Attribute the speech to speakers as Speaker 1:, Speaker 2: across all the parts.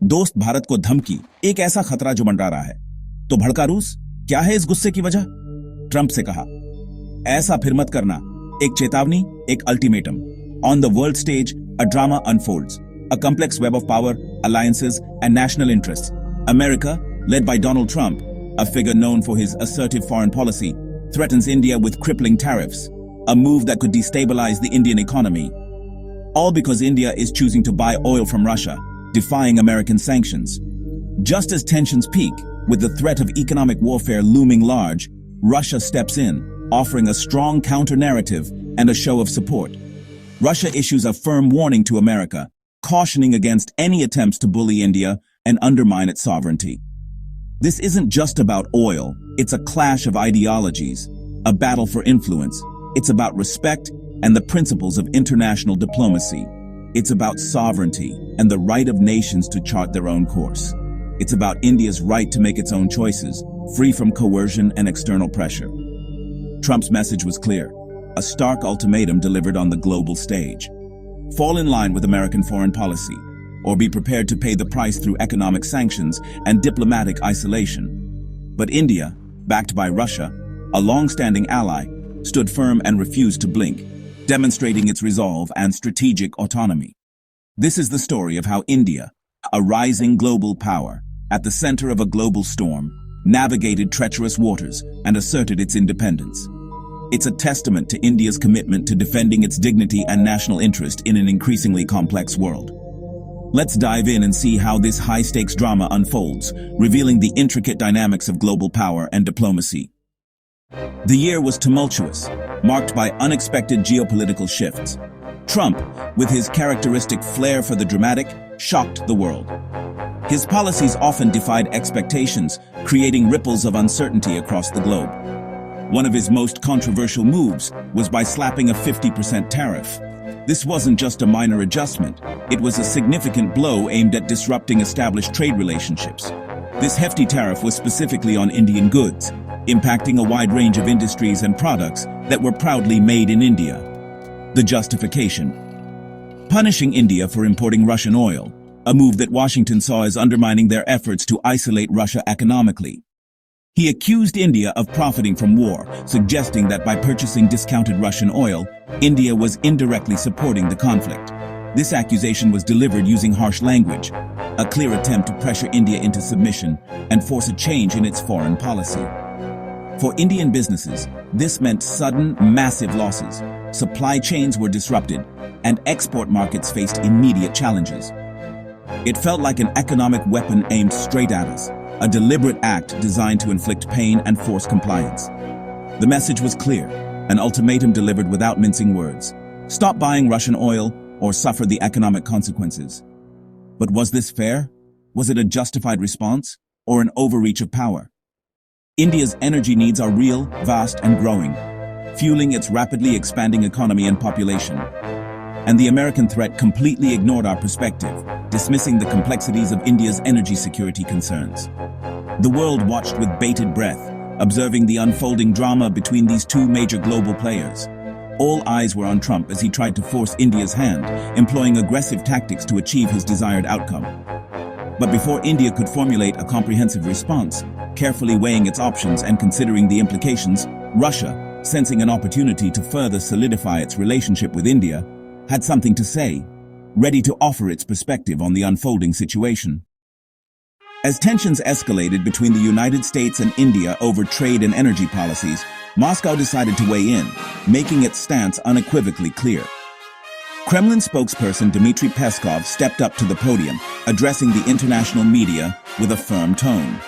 Speaker 1: दोस्त भारत को धमकी, एक ऐसा खतरा जो मंडरा रहा है। तो भड़का रूस, क्या है इस गुस्से की वजह? ट्रंप से कहा, ऐसा फिर मत करना। एक चेतावनी, एक ultimatum. On the world stage, a drama unfolds, a complex web of power, alliances, and national interests. America, led by Donald Trump, a figure known for his assertive foreign policy, threatens India with crippling tariffs, a move that could destabilize the Indian economy. All because India is choosing to buy oil from Russia, defying American sanctions. Just as tensions peak, with the threat of economic warfare looming large, Russia steps in, offering a strong counter-narrative and a show of support. Russia issues a firm warning to America, cautioning against any attempts to bully India and undermine its sovereignty. This isn't just about oil, it's a clash of ideologies, a battle for influence. It's about respect and the principles of international diplomacy. It's about sovereignty and the right of nations to chart their own course. It's about India's right to make its own choices, free from coercion and external pressure. Trump's message was clear, a stark ultimatum delivered on the global stage. Fall in line with American foreign policy, or be prepared to pay the price through economic sanctions and diplomatic isolation. But India, backed by Russia, a long-standing ally, stood firm and refused to blink, demonstrating its resolve and strategic autonomy. This is the story of how India, a rising global power, at the center of a global storm, navigated treacherous waters and asserted its independence. It's a testament to India's commitment to defending its dignity and national interest in an increasingly complex world. Let's dive in and see how this high-stakes drama unfolds, revealing the intricate dynamics of global power and diplomacy. The year was tumultuous, marked by unexpected geopolitical shifts. Trump, with his characteristic flair for the dramatic, shocked the world. His policies often defied expectations, creating ripples of uncertainty across the globe. One of his most controversial moves was by slapping a 50% tariff. This wasn't just a minor adjustment, it was a significant blow aimed at disrupting established trade relationships. This hefty tariff was specifically on Indian goods, impacting a wide range of industries and products that were proudly made in India. The justification: punishing India for importing Russian oil, a move that Washington saw as undermining their efforts to isolate Russia economically. He accused India of profiting from war, suggesting that by purchasing discounted Russian oil, India was indirectly supporting the conflict. This accusation was delivered using harsh language, a clear attempt to pressure India into submission and force a change in its foreign policy. For Indian businesses, this meant sudden, massive losses. Supply chains were disrupted, and export markets faced immediate challenges. It felt like an economic weapon aimed straight at us, a deliberate act designed to inflict pain and force compliance. The message was clear, an ultimatum delivered without mincing words. Stop buying Russian oil or suffer the economic consequences. But was this fair? Was it a justified response or an overreach of power? India's energy needs are real, vast, and growing, fueling its rapidly expanding economy and population. And the American threat completely ignored our perspective, dismissing the complexities of India's energy security concerns. The world watched with bated breath, observing the unfolding drama between these two major global players. All eyes were on Trump as he tried to force India's hand, employing aggressive tactics to achieve his desired outcome. But before India could formulate a comprehensive response, carefully weighing its options and considering the implications, Russia, sensing an opportunity to further solidify its relationship with India, had something to say, ready to offer its perspective on the unfolding situation. As tensions escalated between the United States and India over trade and energy policies, Moscow decided to weigh in, making its stance unequivocally clear. Kremlin spokesperson Dmitry Peskov stepped up to the podium, addressing the international media with a firm tone.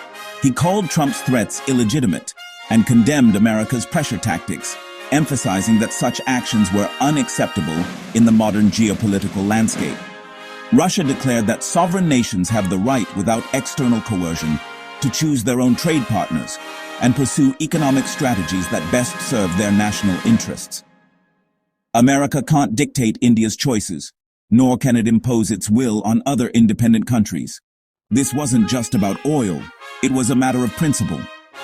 Speaker 1: He called Trump's threats illegitimate and condemned America's pressure tactics, emphasizing that such actions were unacceptable in the modern geopolitical landscape. Russia declared that sovereign nations have the right, without external coercion, to choose their own trade partners and pursue economic strategies that best serve their national interests. America can't dictate India's choices, nor can it impose its will on other independent countries. This wasn't just about oil, it was a matter of principle.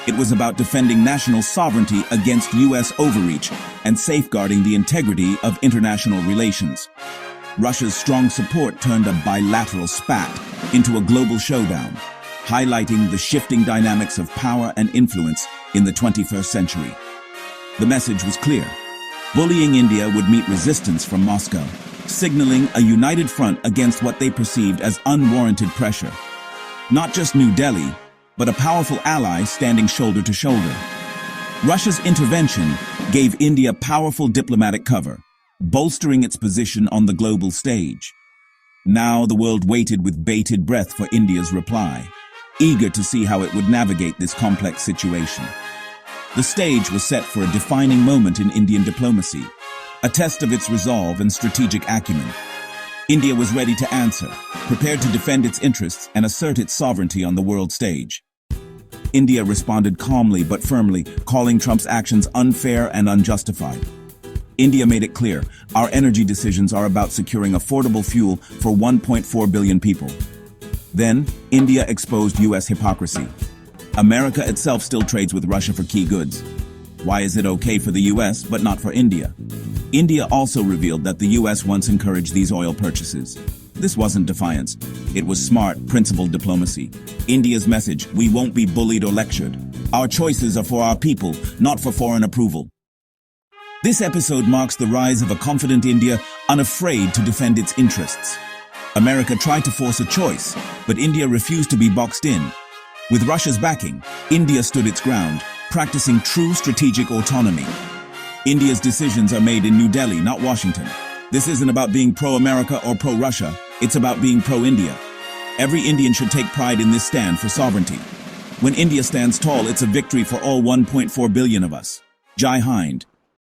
Speaker 1: It was about defending national sovereignty against U.S. overreach and safeguarding the integrity of international relations. Russia's strong support turned a bilateral spat into a global showdown, highlighting the shifting dynamics of power and influence in the 21st century. The message was clear. Bullying India would meet resistance from Moscow, signaling a united front against what they perceived as unwarranted pressure. Not just New Delhi, but a powerful ally standing shoulder to shoulder. Russia's intervention gave India powerful diplomatic cover, bolstering its position on the global stage. Now the world waited with bated breath for India's reply, eager to see how it would navigate this complex situation. The stage was set for a defining moment in Indian diplomacy, a test of its resolve and strategic acumen. India was ready to answer, prepared to defend its interests and assert its sovereignty on the world stage. India responded calmly but firmly, calling Trump's actions unfair and unjustified. India made it clear, our energy decisions are about securing affordable fuel for 1.4 billion people. Then, India exposed U.S. hypocrisy. America itself still trades with Russia for key goods. Why is it okay for the U.S. but not for India? India also revealed that the U.S. once encouraged these oil purchases. This wasn't defiance. It was smart, principled diplomacy. India's message, we won't be bullied or lectured. Our choices are for our people, not for foreign approval. This episode marks the rise of a confident India, unafraid to defend its interests. America tried to force a choice, but India refused to be boxed in. With Russia's backing, India stood its ground, practicing true strategic autonomy. India's decisions are made in New Delhi, not Washington. This isn't about being pro-America or pro-Russia, it's about being pro-India. Every Indian should take pride in this stand for sovereignty. When India stands tall, it's a victory for all 1.4 billion of us. Jai Hind.